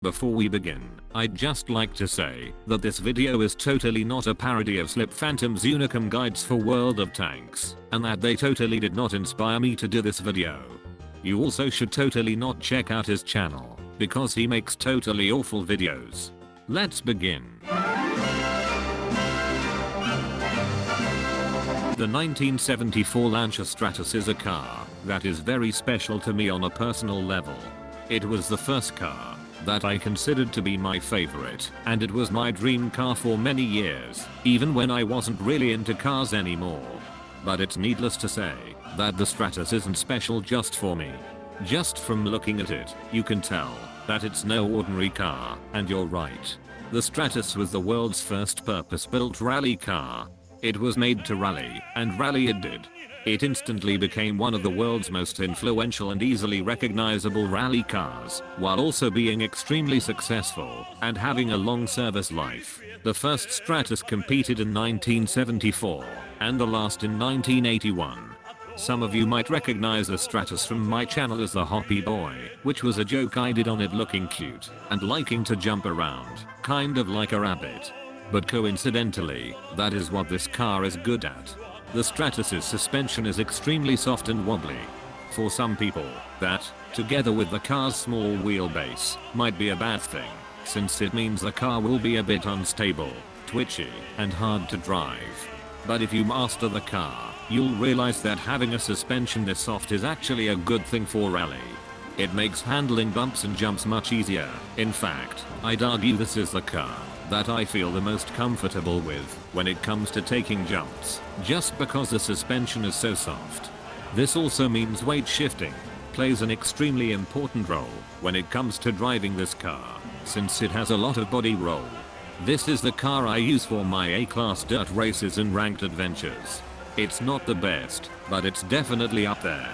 Before we begin, I'd just like to say that this video is totally not a parody of Sliphantom's Unicum guides for World of Tanks, and that they totally did not inspire me to do this video. You also should totally not check out his channel, because he makes totally awful videos. Let's begin. The 1974 Lancha Stratos is a car that is very special to me on a personal level. It was the first car that I considered to be my favorite, and it was my dream car for many years, even when I wasn't really into cars anymore. But it's needless to say that the Stratos isn't special just for me. Just from looking at it, you can tell that it's no ordinary car, and you're right. The Stratos was the world's first purpose-built rally car. It was made to rally, and rally it did. It instantly became one of the world's most influential and easily recognizable rally cars, while also being extremely successful and having a long service life. The first Stratos competed in 1974, and the last in 1981. Some of you might recognize the Stratos from my channel as the Hoppy boy, which was a joke I did on it looking cute and liking to jump around, kind of like a rabbit. But coincidentally, that is what this car is good at. The Stratos' suspension is extremely soft and wobbly. For some people, that, together with the car's small wheelbase, might be a bad thing, since it means the car will be a bit unstable, twitchy, and hard to drive. But if you master the car, you'll realize that having a suspension this soft is actually a good thing for rally. It makes handling bumps and jumps much easier. In fact, I'd argue this is the car that I feel the most comfortable with when it comes to taking jumps, just because the suspension is so soft. This also means weight shifting plays an extremely important role when it comes to driving this car, since it has a lot of body roll. This is the car I use for my A-class dirt races and ranked adventures. It's not the best, but it's definitely up there.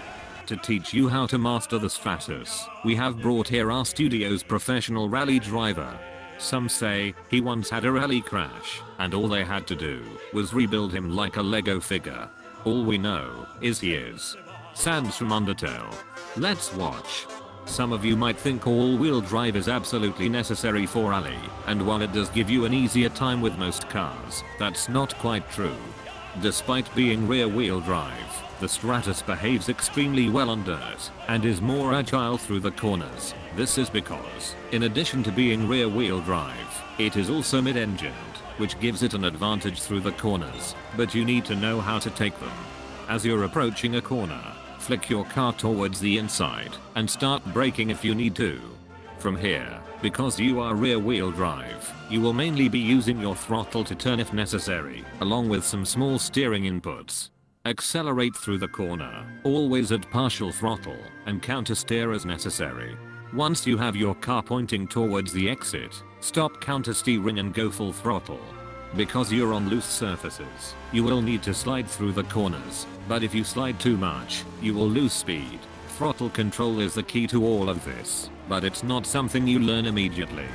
To teach you how to master the Stratos, we have brought here our studio's professional rally driver. Some say he once had a rally crash, and all they had to do was rebuild him like a Lego figure. All we know is he is Sans from Undertale. Let's watch. Some of you might think all-wheel drive is absolutely necessary for rally, and while it does give you an easier time with most cars, that's not quite true. Despite being rear-wheel drive, the Stratos behaves extremely well on dirt, and is more agile through the corners. This is because, in addition to being rear-wheel drive, it is also mid-engined, which gives it an advantage through the corners, but you need to know how to take them. As you're approaching a corner, flick your car towards the inside, and start braking if you need to. From here, because you are rear-wheel drive, you will mainly be using your throttle to turn if necessary, along with some small steering inputs. Accelerate through the corner, always at partial throttle, and counter-steer as necessary. Once you have your car pointing towards the exit, stop counter-steering and go full throttle. Because you're on loose surfaces, you will need to slide through the corners, but if you slide too much, you will lose speed. Throttle control is the key to all of this, but it's not something you learn immediately.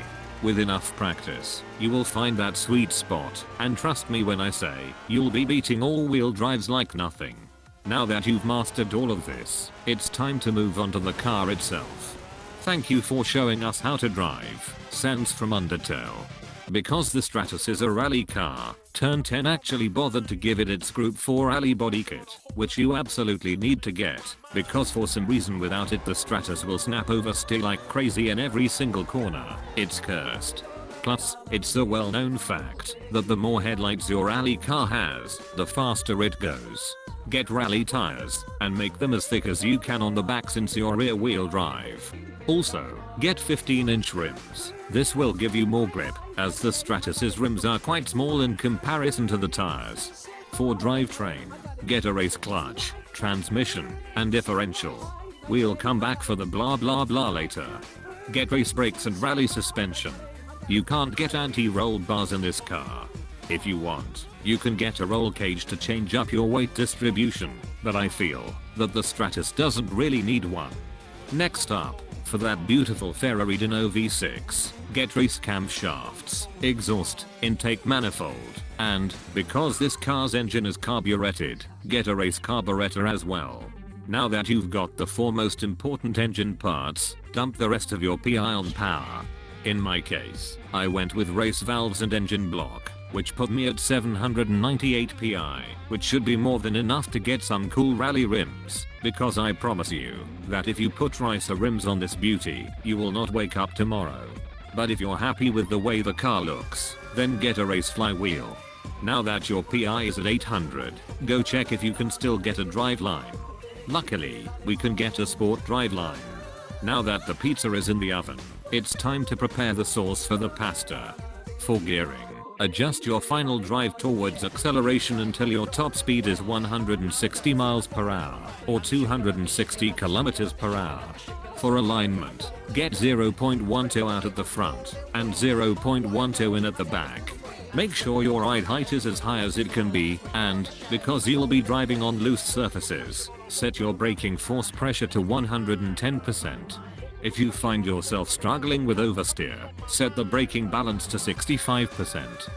With enough practice, you will find that sweet spot, and trust me when I say, you'll be beating all-wheel drives like nothing. Now that you've mastered all of this, it's time to move on to the car itself. Thank you for showing us how to drive, Sans from Undertale. Because the Stratos is a rally car, Turn 10 actually bothered to give it its Group 4 rally body kit, which you absolutely need to get, because for some reason without it the Stratos will snap oversteer like crazy in every single corner. It's cursed. Plus, it's a well-known fact that the more headlights your rally car has, the faster it goes. Get rally tires, and make them as thick as you can on the back since you're rear-wheel drive. Also, get 15-inch rims. This will give you more grip, as the Stratos' rims are quite small in comparison to the tires. For drivetrain, get a race clutch, transmission, and differential. We'll come back for the blah blah blah later. Get race brakes and rally suspension. You can't get anti-roll bars in this car. If you want, you can get a roll cage to change up your weight distribution, but I feel that the Stratos doesn't really need one. Next up, for that beautiful Ferrari Dino V6, get race camshafts, exhaust, intake manifold, and, because this car's engine is carbureted, get a race carburetor as well. Now that you've got the four most important engine parts, dump the rest of your PI on power. In my case, I went with race valves and engine block, which put me at 798 pi, which should be more than enough to get some cool rally rims, because I promise you that if you put racer rims on this beauty, you will not wake up tomorrow. But if you're happy with the way the car looks, then get a race flywheel. Now that your PI is at 800, go check if you can still get a driveline. Luckily, we can get a sport driveline. Now that the pizza is in the oven, it's time to prepare the sauce for the pasta. For gearing, adjust your final drive towards acceleration until your top speed is 160 miles per hour or 260 kilometers per hour. For alignment, get 0.12 out at the front and 0.12 in at the back. Make sure your ride height is as high as it can be, and, because you'll be driving on loose surfaces, set your braking force pressure to 110%. If you find yourself struggling with oversteer, set the braking balance to 65%.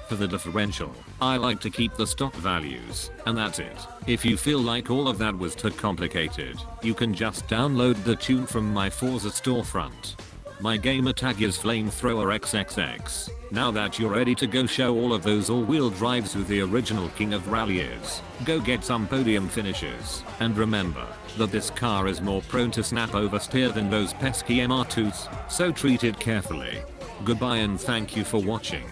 For the differential, I like to keep the stock values, and that's it. If you feel like all of that was too complicated, you can just download the tune from my Forza storefront. My gamer tag is Flamethrower XXX. Now that you're ready to go show all of those all-wheel drives who the original king of rally is, go get some podium finishes, and remember that this car is more prone to snap oversteer than those pesky MR2s, so treat it carefully. Goodbye and thank you for watching.